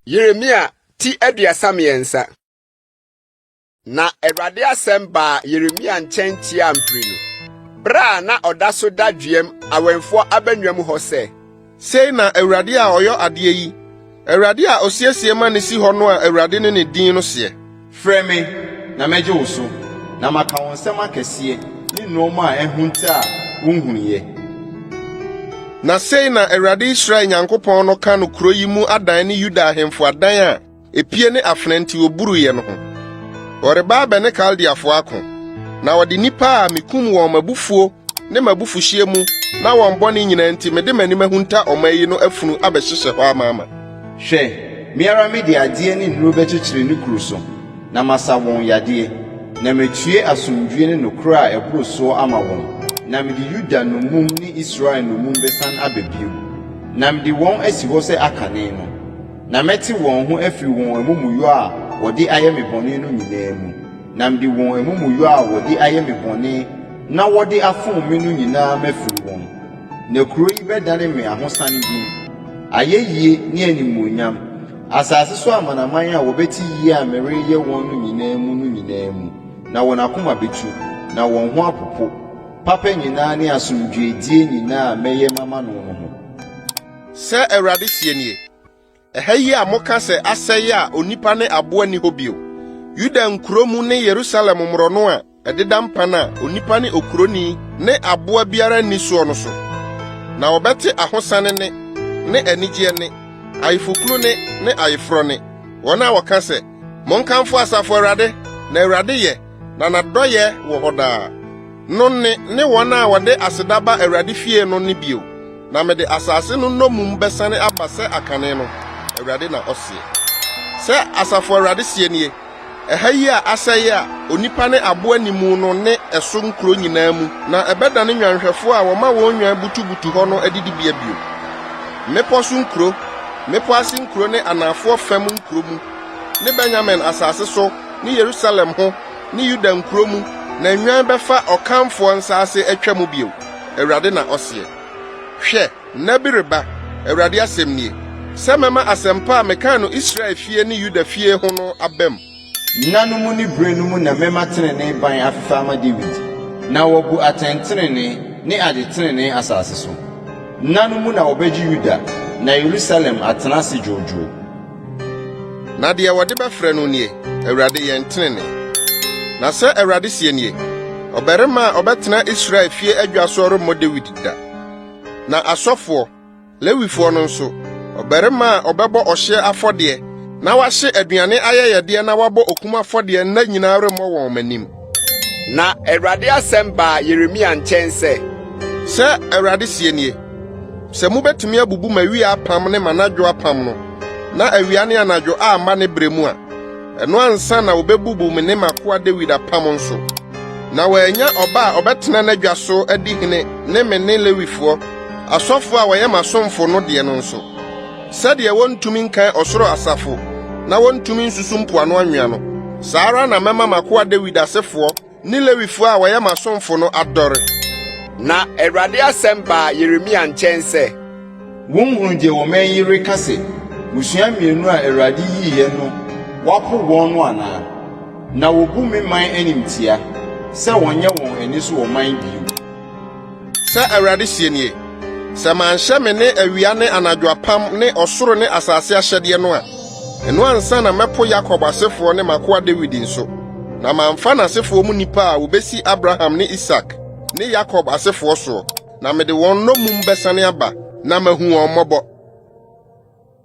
Yeremia ti aduasa miensa. Na Awurade asɛm baa Yeremia nkyɛn tia mpiri no. Bra na ɔda so da dwem awɛmfo abanwam hɔ sɛ. Sei na Awurade a ɔyɔ adeɛ yi. Awurade a osiesie ma ne si hɔ no a Awurade ne din no seɛ. Frɛ me na mɛgye wo so, na maka wo nsɛm akɛseɛ ne nneɛma a ɛhunta a wonhunuyɛ. Na sei na Awurade Israel Nyankopɔn no ka no kuro yi mu adan ne Yuda ahemfo adan a epie ne afena nti oburuye no ho. Ɔreba abɛne Kaldeafo ako, na wɔde nipa a mikum wɔn mabufuo ne mabufuhyie mu na wɔn bɔne nyinaa nti mede m'anim ahunta ɔman yi no afunu abɛhyehyɛ hɔ amaama. Hwɛ, miara me de adeɛ ne nnuro bɛkyekyere ne kuro so, na masa wɔn yadeɛ, na metue asomdwie ne nokoro a ɛboro so ama wɔn, na mede Yuda nomum ne Israel nomum bɛsan aba bio, na mede wɔn asi hɔ sɛ akane no, na mɛte wɔn ho afiri wɔn amumuyɔ a wɔde ayɛ me bɔne no nyinaa mu, na mede wɔn amumuyɔ a wɔde ayɛ me bɔne na wɔde afom me no nyinaa mafiri wɔn. Na kuro yi bɛdane me ahosane din, ayɛyie ne animuonyam, asase so amanaman a wɔbɛte yie a mereyɛ wɔn no nyinaa mu na wɔn akoma betu, na wɔn ho apopo, papa nyinaa ne asomdwoedie nyinaa mɛyɛ mama no ho. Sɛ Awurade sie nie, ɛha yi a moka sɛ asɛe a onipa ne aboa ni hɔ bio, Yuda nkuro mu ne Yerusalem mmorɔno a ɛdeda mpan a onipa ne okuroni ne aboa biara ni soɔ no so, na wɔbɛte ahosane ne anigye ne ayefokunu ne ayeforo ne wɔn a wɔka sɛ monkamfo asafo Awurade na Awurade yɛ na n'adɔyɛ wɔ hɔ daa no ne wɔn a wɔde asedaba Awurade fie no ne bio, na mede asase no nnomum bɛsane aba sɛ akane no, Awurade na ɔseɛ. Sɛ asafo Awurade sie nie, ɛha yi a asɛe a onipa ne aboa ni mu no ne ɛso nkuro nyinaa mu, na ɛbɛdane nwanhwɛfo a wɔma wɔn nwan butubutu hɔ no adidibea bio. Mmepɔ so nkuro, mmepɔ ase nkuro ne anafoɔ fam nkuro mu, ne Benyamin asase so, ne Yerusalem ho, ne Yuda nkuro mu, na nwan bɛfa ɔkamfoɔ nsase atwa mu bio, Awurade na ɔseɛ. Hwɛ, nna bi reba, Awurade asɛm nie, sɛ mɛma asɛmpa a mekaa no Israel fie ne Yuda fie ho no abam. Nna no mu ne bere no mu na mɛma tenenee ban afefa ama David, na wɔbu atɛntenenee ne adetenenee asase so. Nna no mu na wɔbɛgye Yuda na Yerusalem atena ase dwoodwoo. Na deɛ wɔde bɛfrɛ no nie, Awurade yɛn tenenee. Na sɛ Awurade sie nie, ɔbarima a ɔbɛtena Israel fie adwa so remmɔ David da. Na asɔfoɔ, Lewifoɔ no nso, ɔbarima a ɔbɛbɔ ɔhyeɛ afɔdeɛ na wahye aduane ayɛyɛdeɛ na wabɔ okum afɔdeɛ na nyinaa remmɔ wɔn manim. Na Awurade asɛm baa Yeremia nkyɛn sɛ Awurade sie nie, sɛ mubɛtumi abubu mawia apam ne manadwo apam no, na awia ne anadwo amma ne brɛ mu a, ɛno ansa na wobɛbubu me ne makoa David apam nso. Na wɔanya ɔba a ɔbɛtena n'adwa so adi hene ne me ne Lewifoɔ, asɔfo a wɔyɛ m'asomfo no deɛ no nso. Sɛdeɛ wɔntumi nkan ɔsoro asafo, na wɔntumi nsusu mpoano anwea no, saa ara na mɛma makoa David asefoɔ ne Lewifoɔ a wɔyɛ m'asomfo no adɔre. Na Awurade asɛm baa Yeremia nkyɛn sɛ, wonhunu deɛ wɔman yi reka sɛ, busua mmienu a Awurade yiiɛ no, wapo wɔn no anaa? Na wobu me man animtia, sɛ wɔnyɛ wɔn ani so wɔ man bio. Sɛ Awurade sie nie, sɛ manhyɛ me ne awia ne anadwo apam ne ɔsoro ne asase ahyɛdeɛ no a, ɛno ansa na mɛpo Yakob asefoɔ ne makoa David nso, na mamfa n'asefoɔ mu nipa a wobesi Abraham ne Isak ne Yakob asefoɔ soɔ, na mede wɔn nnomum bɛsane aba na mahu wɔn mmɔbɔ.